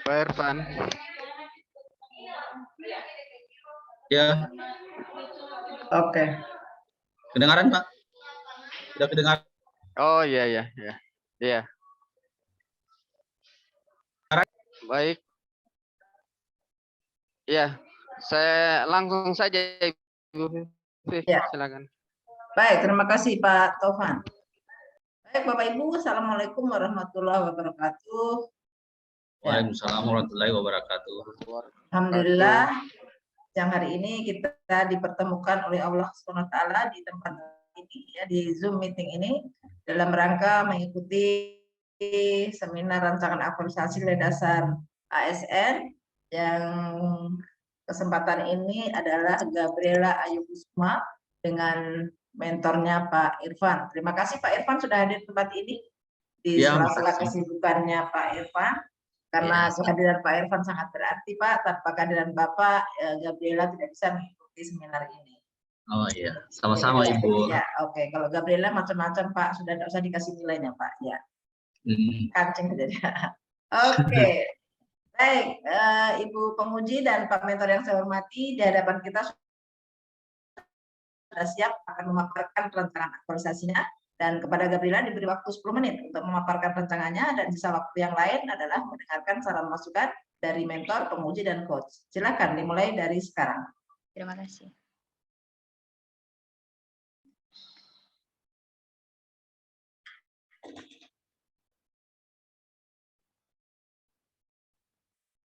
Pak Irfan. Ya. Oke. Kedengaran, Pak? Sudah kedengaran? Oh iya ya, ya. Iya. Baik. Iya, saya langsung saja Ibu Vivi, Ya. silakan. Baik, terima kasih Pak Taufan. Baik Bapak Ibu, Assalamualaikum warahmatullahi wabarakatuh. Ya. Waalaikumsalam warahmatullahi wabarakatuh. Alhamdulillah, yang hari ini kita dipertemukan oleh Allah SWT di tempat ini, ya, di Zoom meeting ini, dalam rangka mengikuti seminar rancangan aktualisasi nilai dasar ASN yang kesempatan ini adalah Gabriela Ayu Kusuma dengan mentornya Pak Irfan. Terima kasih Pak Irfan sudah hadir di tempat ini di Ya, sela-sela makasih. kesibukannya Pak Irfan. Karena kehadiran Pak Irfan sangat berarti Pak, tanpa kehadiran Bapak, Gabriela tidak bisa mengikuti seminar ini. Oh iya, sama-sama Ibu. Ya, oke. Kalau Gabriela macam-macam Pak, sudah tidak usah dikasih nilainya Pak. Ya, kancing saja. Oke. Baik, Ibu penguji dan Pak mentor yang saya hormati, di hadapan kita sudah siap akan memaparkan rancangan aktualisasinya, dan kepada Gabriela diberi waktu 10 menit untuk memaparkan rancangannya, dan sisa waktu yang lain adalah mendengarkan saran masukan dari mentor, penguji, dan coach. Silakan dimulai dari sekarang. Terima kasih.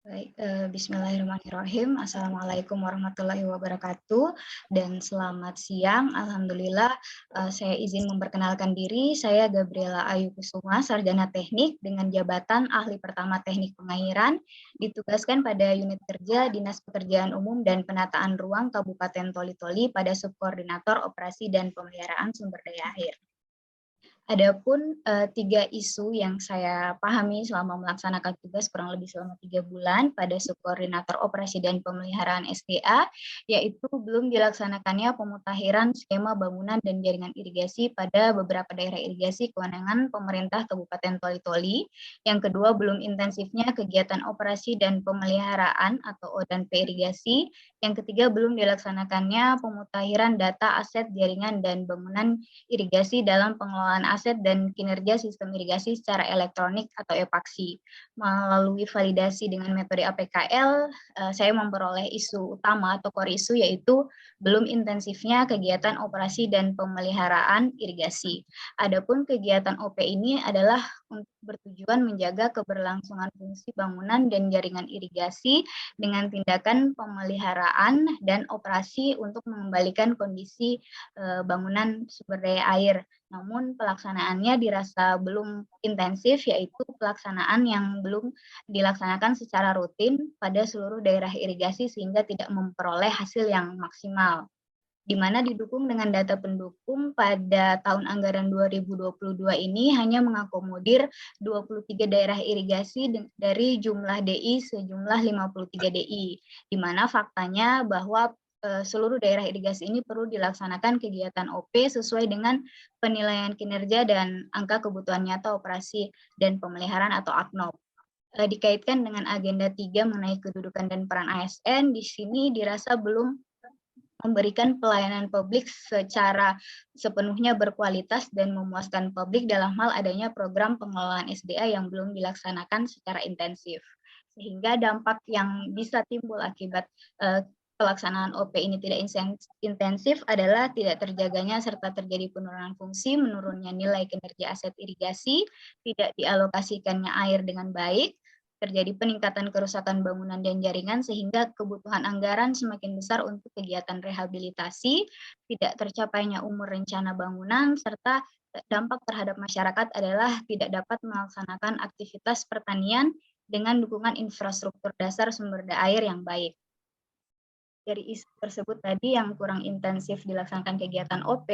Baik, bismillahirrahmanirrahim. Assalamualaikum warahmatullahi wabarakatuh dan selamat siang. Alhamdulillah, saya izin memperkenalkan diri. Saya Gabriela Ayu Kusuma, sarjana teknik dengan jabatan ahli pertama teknik pengairan, ditugaskan pada unit kerja Dinas Pekerjaan Umum dan Penataan Ruang Kabupaten Toli-Toli pada subkoordinator operasi dan pemeliharaan sumber daya air. Adapun 3 isu yang saya pahami selama melaksanakan tugas kurang lebih selama 3 bulan pada subkoordinator operasi dan pemeliharaan SDA, yaitu belum dilaksanakannya pemutakhiran skema bangunan dan jaringan irigasi pada beberapa daerah irigasi kewenangan pemerintah Kabupaten Toli-Toli. Yang kedua, belum intensifnya kegiatan operasi dan pemeliharaan atau O dan P irigasi. Yang ketiga, belum dilaksanakannya pemutakhiran data aset jaringan dan bangunan irigasi dalam pengelolaan aset dan kinerja sistem irigasi secara elektronik atau epaksi. Melalui validasi dengan metode APKL, saya memperoleh isu utama atau core isu, yaitu belum intensifnya kegiatan operasi dan pemeliharaan irigasi. Adapun kegiatan OP ini adalah untuk bertujuan menjaga keberlangsungan fungsi bangunan dan jaringan irigasi dengan tindakan pemeliharaan dan operasi untuk mengembalikan kondisi bangunan sumber daya air. Namun pelaksanaannya dirasa belum intensif, yaitu pelaksanaan yang belum dilaksanakan secara rutin pada seluruh daerah irigasi sehingga tidak memperoleh hasil yang maksimal, di mana didukung dengan data pendukung pada tahun anggaran 2022 ini hanya mengakomodir 23 daerah irigasi dari jumlah DI sejumlah 53 DI, di mana faktanya bahwa seluruh daerah irigasi ini perlu dilaksanakan kegiatan OP sesuai dengan penilaian kinerja dan angka kebutuhan nyata operasi dan pemeliharaan atau AKNOP. Dikaitkan dengan agenda 3 mengenai kedudukan dan peran ASN, di sini dirasa belum memberikan pelayanan publik secara sepenuhnya berkualitas dan memuaskan publik dalam hal adanya program pengelolaan SDA yang belum dilaksanakan secara intensif. Sehingga dampak yang bisa timbul akibat pelaksanaan OP ini tidak intensif adalah tidak terjaganya serta terjadi penurunan fungsi, menurunnya nilai kinerja aset irigasi, tidak dialokasikannya air dengan baik, terjadi peningkatan kerusakan bangunan dan jaringan sehingga kebutuhan anggaran semakin besar untuk kegiatan rehabilitasi, tidak tercapainya umur rencana bangunan, serta dampak terhadap masyarakat adalah tidak dapat melaksanakan aktivitas pertanian dengan dukungan infrastruktur dasar sumber daya air yang baik. Dari isu tersebut tadi yang kurang intensif dilaksanakan kegiatan OP,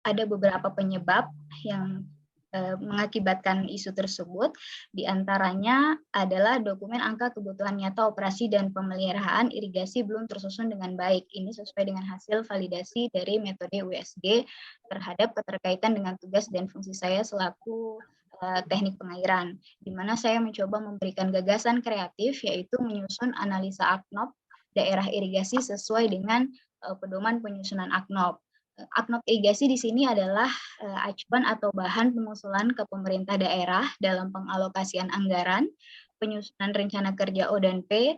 ada beberapa penyebab yang mengakibatkan isu tersebut, diantaranya adalah dokumen angka kebutuhan nyata operasi dan pemeliharaan irigasi belum tersusun dengan baik. Ini sesuai dengan hasil validasi dari metode USD terhadap keterkaitan dengan tugas dan fungsi saya selaku teknik pengairan, di mana saya mencoba memberikan gagasan kreatif, yaitu menyusun analisa AKNOP daerah irigasi sesuai dengan pedoman penyusunan AKNOP. AKNOP irigasi di sini adalah acuan atau bahan pengusulan ke pemerintah daerah dalam pengalokasian anggaran, penyusunan rencana kerja O dan P,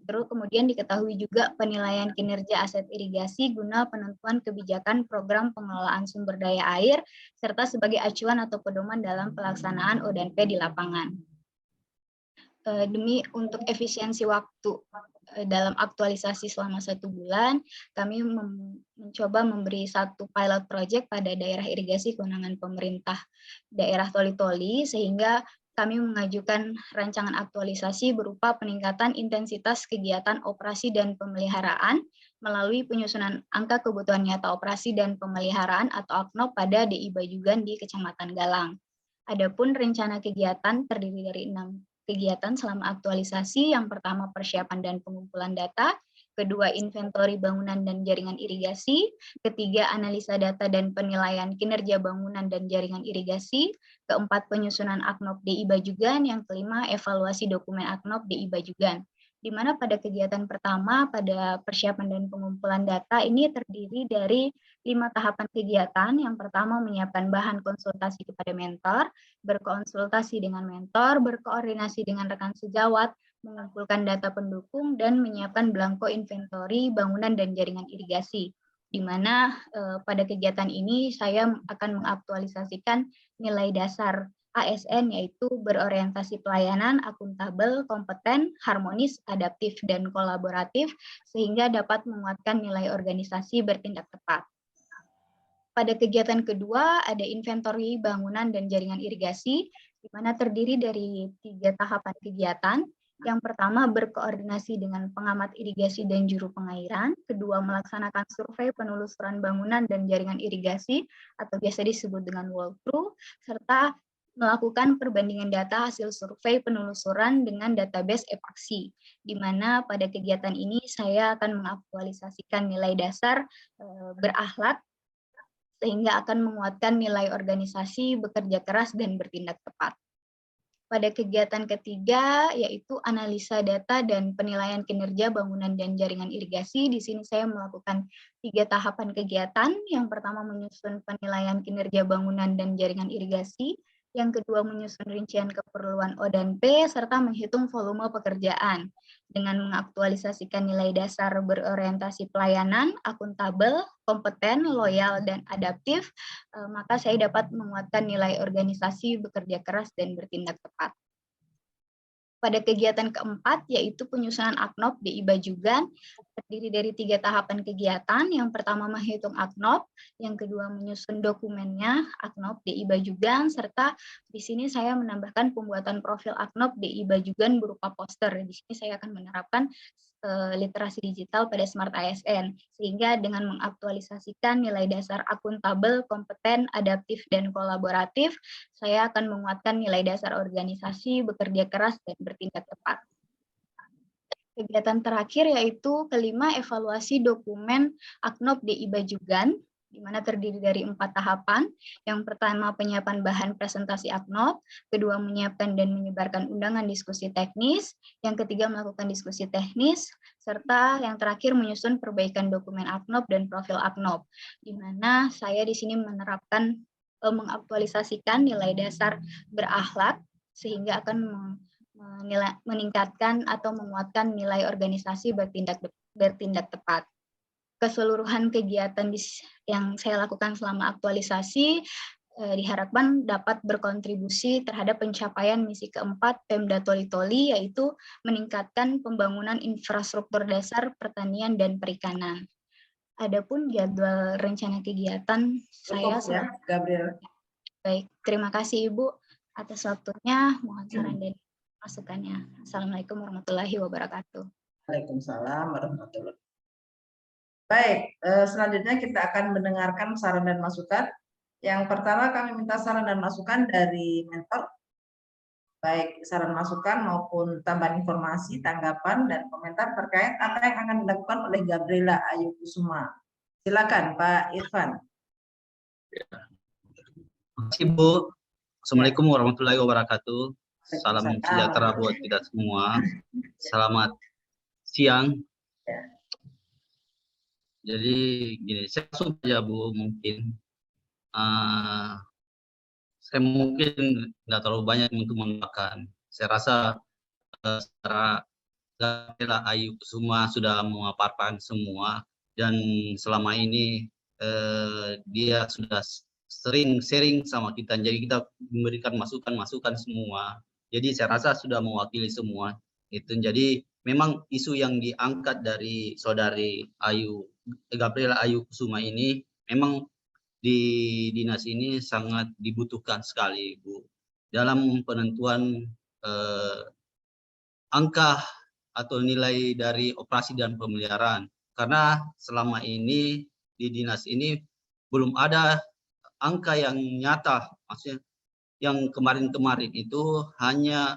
terus kemudian diketahui juga penilaian kinerja aset irigasi guna penentuan kebijakan program pengelolaan sumber daya air, serta sebagai acuan atau pedoman dalam pelaksanaan O dan P di lapangan. Demi untuk efisiensi waktu dalam aktualisasi selama 1 bulan, kami mencoba memberi satu pilot project pada daerah irigasi kewenangan pemerintah daerah Toli-Toli, sehingga kami mengajukan rancangan aktualisasi berupa peningkatan intensitas kegiatan operasi dan pemeliharaan melalui penyusunan angka kebutuhan nyata operasi dan pemeliharaan atau AKNOP pada DI Bajugan di Kecamatan Galang. Adapun rencana kegiatan terdiri dari 6 kegiatan selama aktualisasi. Yang pertama, persiapan dan pengumpulan data, kedua, inventori bangunan dan jaringan irigasi, ketiga, analisa data dan penilaian kinerja bangunan dan jaringan irigasi, keempat, penyusunan AKNOP DI Bajugan, yang kelima, evaluasi dokumen AKNOP DI Bajugan. Di mana pada kegiatan pertama, pada persiapan dan pengumpulan data, ini terdiri dari 5 tahapan kegiatan. Yang pertama, menyiapkan bahan konsultasi kepada mentor, berkonsultasi dengan mentor, berkoordinasi dengan rekan sejawat, mengumpulkan data pendukung, dan menyiapkan belangko inventori bangunan dan jaringan irigasi. Di mana pada kegiatan ini saya akan mengaktualisasikan nilai dasar ASN, yaitu berorientasi pelayanan, akuntabel, kompeten, harmonis, adaptif, dan kolaboratif, sehingga dapat menguatkan nilai organisasi bertindak tepat. Pada kegiatan kedua, ada inventori bangunan dan jaringan irigasi, di mana terdiri dari 3 tahapan kegiatan. Yang pertama, berkoordinasi dengan pengamat irigasi dan juru pengairan. Kedua, melaksanakan survei penelusuran bangunan dan jaringan irigasi, atau biasa disebut dengan walkthrough, serta melakukan perbandingan data hasil survei penelusuran dengan database epaksi, di mana pada kegiatan ini saya akan mengaktualisasikan nilai dasar berakhlak, sehingga akan menguatkan nilai organisasi, bekerja keras, dan bertindak tepat. Pada kegiatan ketiga, yaitu analisa data dan penilaian kinerja bangunan dan jaringan irigasi, di sini saya melakukan 3 tahapan kegiatan. Yang pertama, menyusun penilaian kinerja bangunan dan jaringan irigasi. Yang kedua, menyusun rincian keperluan O dan P, serta menghitung volume pekerjaan. Dengan mengaktualisasikan nilai dasar berorientasi pelayanan, akuntabel, kompeten, loyal, dan adaptif, maka saya dapat menguatkan nilai organisasi, bekerja keras, dan bertindak tepat. Pada kegiatan keempat, yaitu penyusunan AKNOP DI Bajugan, terdiri dari 3 tahapan kegiatan. Yang pertama, menghitung AKNOP, yang kedua, menyusun dokumennya AKNOP DI Bajugan, serta di sini saya menambahkan pembuatan profil AKNOP DI Bajugan berupa poster. Di sini saya akan menerapkan literasi digital pada Smart ASN, sehingga dengan mengaktualisasikan nilai dasar akuntabel, kompeten, adaptif, dan kolaboratif, saya akan menguatkan nilai dasar organisasi, bekerja keras, dan bertindak tepat. Kegiatan terakhir yaitu kelima, evaluasi dokumen AKNOP DI Bajugan, di mana terdiri dari 4 tahapan. Yang pertama, penyiapan bahan presentasi AKNOP, kedua, menyiapkan dan menyebarkan undangan diskusi teknis, yang ketiga, melakukan diskusi teknis, serta yang terakhir, menyusun perbaikan dokumen AKNOP dan profil AKNOP, di mana saya di sini menerapkan mengaktualisasikan nilai dasar berakhlak, sehingga akan meningkatkan atau menguatkan nilai organisasi bertindak tepat. Keseluruhan kegiatan yang saya lakukan selama aktualisasi diharapkan dapat berkontribusi terhadap pencapaian misi keempat Pemda Toli-Toli, yaitu meningkatkan pembangunan infrastruktur dasar pertanian dan perikanan. Adapun jadwal rencana kegiatan saya ya, Gabriel. Baik, terima kasih Ibu atas waktunya. Mohon saran dan masukannya. Assalamualaikum warahmatullahi wabarakatuh. Waalaikumsalam warahmatullahi wabarakatuh. Baik, selanjutnya kita akan mendengarkan saran dan masukan Yang pertama kami minta saran dan masukan dari mentor, baik saran masukan maupun tambahan informasi, tanggapan, dan komentar terkait apa yang akan dilakukan oleh Gabriela Ayu Kusuma. Silakan Pak Irfan. Terima kasih Bu. Assalamualaikum warahmatullahi wabarakatuh. Salam sejahtera buat kita semua. Selamat siang. Ya. Jadi gini, saya langsung aja Bu, mungkin saya mungkin nggak terlalu banyak untuk mengatakan. Saya rasa secara Gabriela Ayu Kusuma sudah memaparkan semua, dan selama ini dia sudah sering sharing sama kita, jadi kita memberikan masukan-masukan semua. Jadi saya rasa sudah mewakili semua itu. Jadi memang isu yang diangkat dari saudari Gabriela Ayu Kusuma ini memang di dinas ini sangat dibutuhkan sekali, Bu, dalam penentuan angka atau nilai dari operasi dan pemeliharaan. Karena selama ini di dinas ini belum ada angka yang nyata, maksudnya yang kemarin-kemarin itu hanya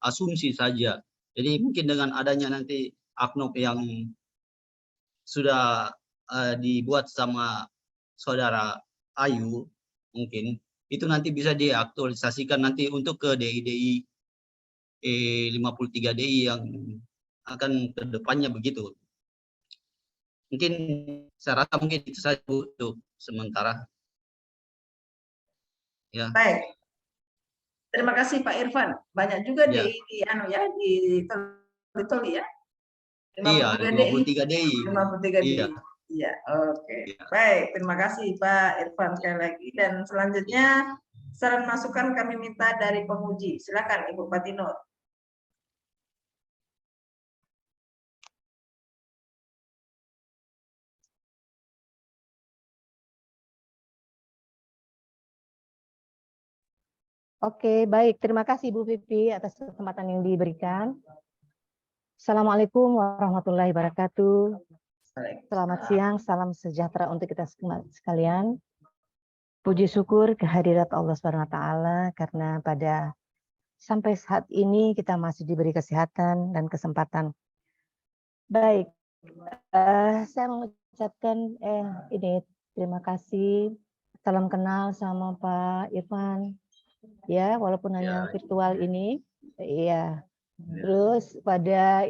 asumsi saja. Jadi mungkin dengan adanya nanti AKNOP yang sudah dibuat sama saudara Ayu, mungkin itu nanti bisa diaktualisasikan nanti untuk ke DI 53 DI yang akan ke depannya begitu. Mungkin saya rasa mungkin itu saja untuk sementara. Ya. Baik. Terima kasih Pak Irfan. Banyak juga Ya. di Toli ya. 53 DI. 53 DI. Iya. Iya, oke. Iya. Baik, terima kasih Pak Irfan sekali lagi. Dan selanjutnya saran masukan kami minta dari penguji. Silakan Ibu Patino. Oke, baik. Terima kasih Bu Vivi atas kesempatan yang diberikan. Assalamualaikum warahmatullahi wabarakatuh. Selamat siang, salam sejahtera untuk kita sekalian. Puji syukur kehadirat Allah SWT karena pada sampai saat ini kita masih diberi kesehatan dan kesempatan. Baik, saya mengucapkan ini terima kasih. Salam kenal sama Pak Irfan. Ya, walaupun hanya virtual ini, iya. Terus pada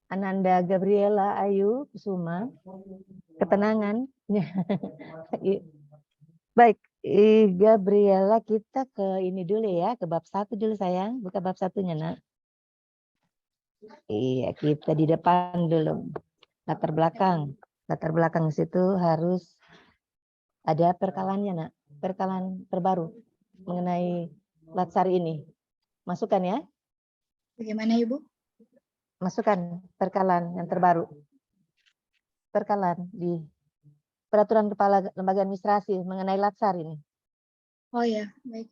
Ananda Gabriela Ayu Kusuma, ketenangan. Baik, Gabriela, kita ke ini dulu ya, ke bab 1 dulu sayang, buka bab 1-nya nak. Iya, kita di depan dulu. Latar belakang situ harus ada perkalannya nak, perkalan terbaru mengenai latsar ini. Masukkan ya. Bagaimana Ibu? Masukkan perkalan yang terbaru. Perkalan di Peraturan Kepala Lembaga Administrasi mengenai latsar ini. Oh ya, baik.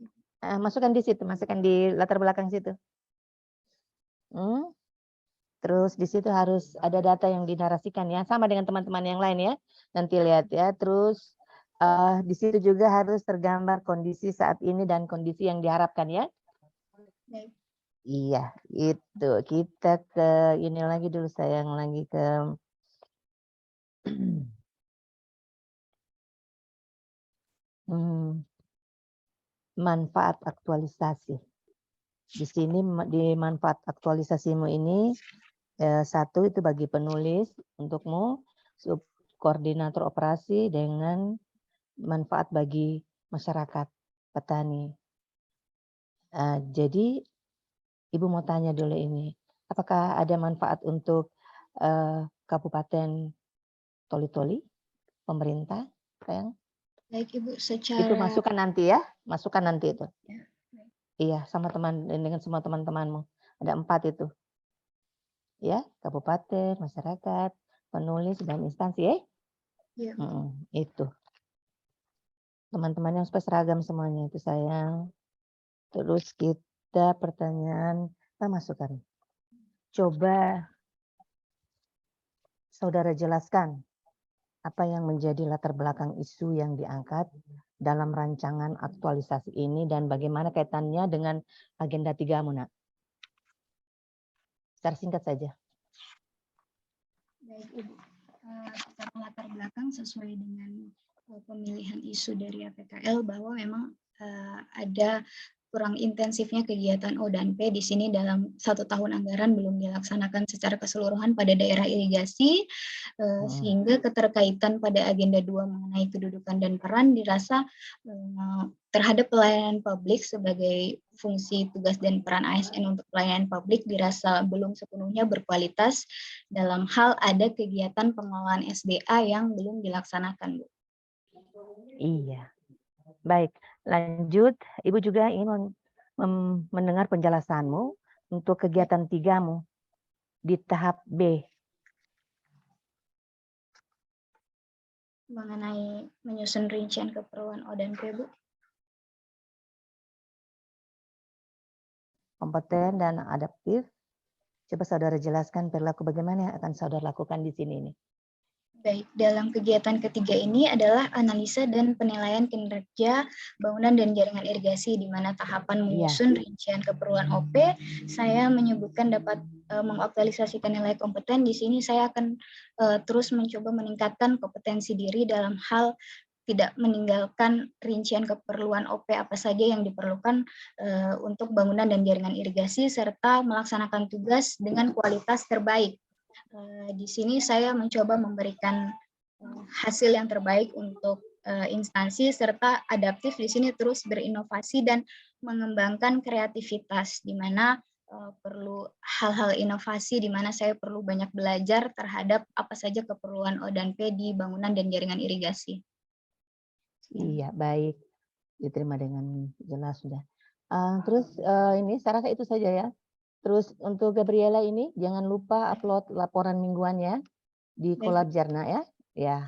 Masukkan di situ, masukkan di latar belakang situ. Terus di situ harus ada data yang dinarasikan ya, sama dengan teman-teman yang lain ya. Nanti lihat ya. Terus di situ juga harus tergambar kondisi saat ini dan kondisi yang diharapkan ya. Baik. Iya, itu. Kita ke ini lagi dulu sayang, lagi ke manfaat aktualisasi. Di sini di manfaat aktualisasimu ini satu itu bagi penulis untukmu, koordinator operasi dengan manfaat bagi masyarakat petani. Jadi Ibu mau tanya dulu ini, apakah ada manfaat untuk Kabupaten Toli-Toli, pemerintah, sayang? Baik Ibu, secara Itu masukkan nanti ya, masukkan nanti itu. Ya, iya, sama teman dengan semua teman-temanmu. Ada 4 itu. Ya, kabupaten, masyarakat, penulis dan instansi ya. Iya. Itu. Teman-teman yang supaya seragam semuanya itu sayang. Terus kita pertanyaan, kita masukkan. Coba saudara jelaskan apa yang menjadi latar belakang isu yang diangkat dalam rancangan aktualisasi ini dan bagaimana kaitannya dengan agenda 3-mu, Nak? Secara singkat saja. Baik, Ibu. Secara latar belakang sesuai dengan pemilihan isu dari APKL bahwa memang ada kurang intensifnya kegiatan O dan P di sini dalam 1 tahun anggaran belum dilaksanakan secara keseluruhan pada daerah irigasi, sehingga keterkaitan pada agenda 2 mengenai kedudukan dan peran dirasa terhadap pelayanan publik sebagai fungsi tugas dan peran ASN untuk pelayanan publik dirasa belum sepenuhnya berkualitas dalam hal ada kegiatan pengelolaan SDA yang belum dilaksanakan, Bu. Iya. Baik, lanjut. Ibu juga ingin mendengar penjelasanmu untuk kegiatan 3-mu di tahap B. Mengenai menyusun rincian keperluan O dan P, Bu. Kompeten dan adaptif. Coba saudara jelaskan perilaku bagaimana yang akan saudara lakukan di sini nih. Baik, dalam kegiatan ketiga ini adalah analisa dan penilaian kinerja bangunan dan jaringan irigasi, di mana tahapan menyusun rincian keperluan OP, saya menyebutkan dapat mengaktualisasikan nilai kompeten. Di sini saya akan terus mencoba meningkatkan kompetensi diri dalam hal tidak meninggalkan rincian keperluan OP apa saja yang diperlukan untuk bangunan dan jaringan irigasi, serta melaksanakan tugas dengan kualitas terbaik. Di sini saya mencoba memberikan hasil yang terbaik untuk instansi, serta adaptif di sini terus berinovasi dan mengembangkan kreativitas, di mana perlu hal-hal inovasi, di mana saya perlu banyak belajar terhadap apa saja keperluan O dan P di bangunan dan jaringan irigasi. Iya, baik. Diterima dengan jelas sudah. Terus ini saya rasa itu saja ya. Terus untuk Gabriela ini jangan lupa upload laporan mingguannya di Kolab Jarna ya. Ya.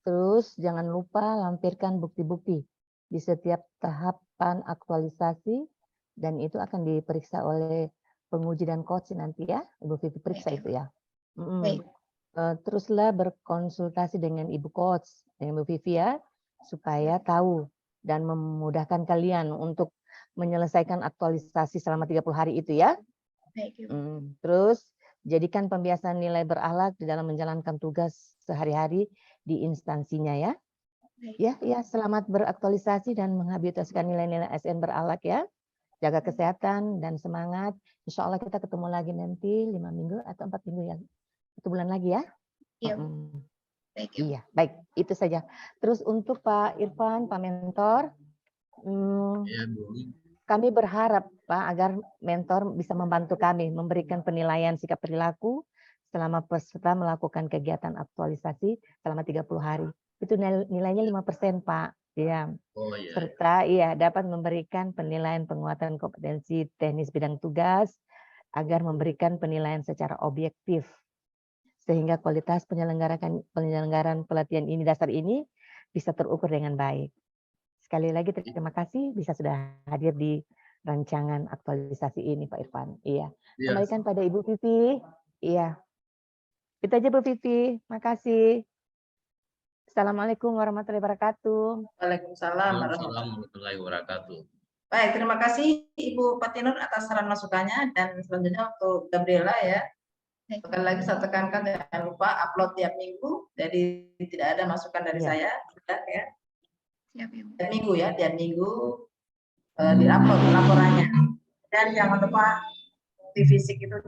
Terus jangan lupa lampirkan bukti-bukti di setiap tahapan aktualisasi dan itu akan diperiksa oleh penguji dan coach nanti ya. Ibu Vivi periksa itu ya. Teruslah berkonsultasi dengan Ibu coach, dengan Ibu Vivi ya, supaya tahu dan memudahkan kalian untuk menyelesaikan aktualisasi selama 30 hari itu ya. Terus jadikan pembiasaan nilai berakhlak di dalam menjalankan tugas sehari-hari di instansinya ya. Ya, selamat beraktualisasi dan menghabiskan nilai-nilai ASN berakhlak ya. Jaga kesehatan dan semangat. Insya Allah kita ketemu lagi nanti 5 minggu atau 4 minggu ya. 1 bulan lagi ya. Iya, baik. Itu saja. Terus untuk Pak Irfan, Pak Mentor, kami berharap Pak agar mentor bisa membantu kami memberikan penilaian sikap perilaku selama peserta melakukan kegiatan aktualisasi selama 30 hari. Itu nilainya 5% Pak. Ya. Serta dapat memberikan penilaian penguatan kompetensi teknis bidang tugas agar memberikan penilaian secara objektif sehingga kualitas penyelenggaraan pelatihan ini dasar ini bisa terukur dengan baik. Sekali lagi terima kasih bisa sudah hadir di rancangan aktualisasi ini Pak Irfan. Iya. Kembalikan pada Ibu Vivi. Iya. Itu aja Bu Vivi. Makasih. Assalamualaikum warahmatullahi wabarakatuh. Waalaikumsalam warahmatullahi wabarakatuh. Baik, terima kasih Ibu Patinur atas saran masukannya dan selanjutnya untuk Gabriela ya. Sekali lagi saya tekankan jangan lupa upload tiap minggu. Jadi tidak ada masukan dari saya, sudah ya. Tiap minggu ya, tiap minggu diupload laporannya. Dan jangan lupa di fisik itu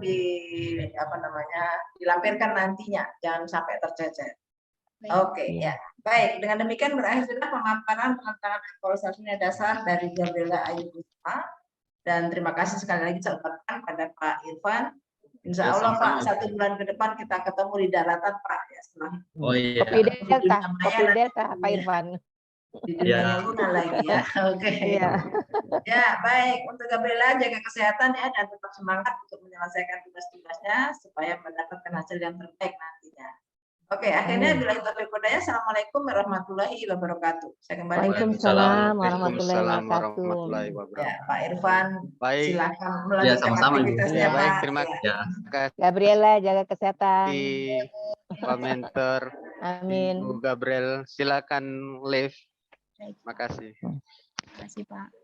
dilampirkan nantinya, jangan sampai tercecer. Oke, ya. Baik, dengan demikian berakhir sudah pemaparan rancangan aktualisasi dasar dari Gabriela Ayu Kusuma. Dan terima kasih sekali lagi saya ucapkan pada Pak Irfan. Insya Allah Pak, 1 bulan ke depan kita ketemu di daratan Pak ya setelah. Kopi Delta Pak Irfan. Di dunia nyambungan lagi ya. Oke. Ya, baik. Untuk Gabriela jaga kesehatan ya dan tetap semangat untuk menyelesaikan tugas-tugasnya supaya mendapatkan hasil yang terbaik nantinya. Oke, akhirnya bila itu berikutnya. Assalamualaikum warahmatullahi wabarakatuh. Saya kembali. Waalaikumsalam warahmatullahi wabarakatuh. Ya, Pak Irfan, silakan melanjutkan aktivitasnya Pak. Terima kasih. Gabriela jaga kesehatan. Pak Mentor. Amin. Ibu Gabriel, silakan live. Baik, Pak. Makasih. Terima kasih, Pak.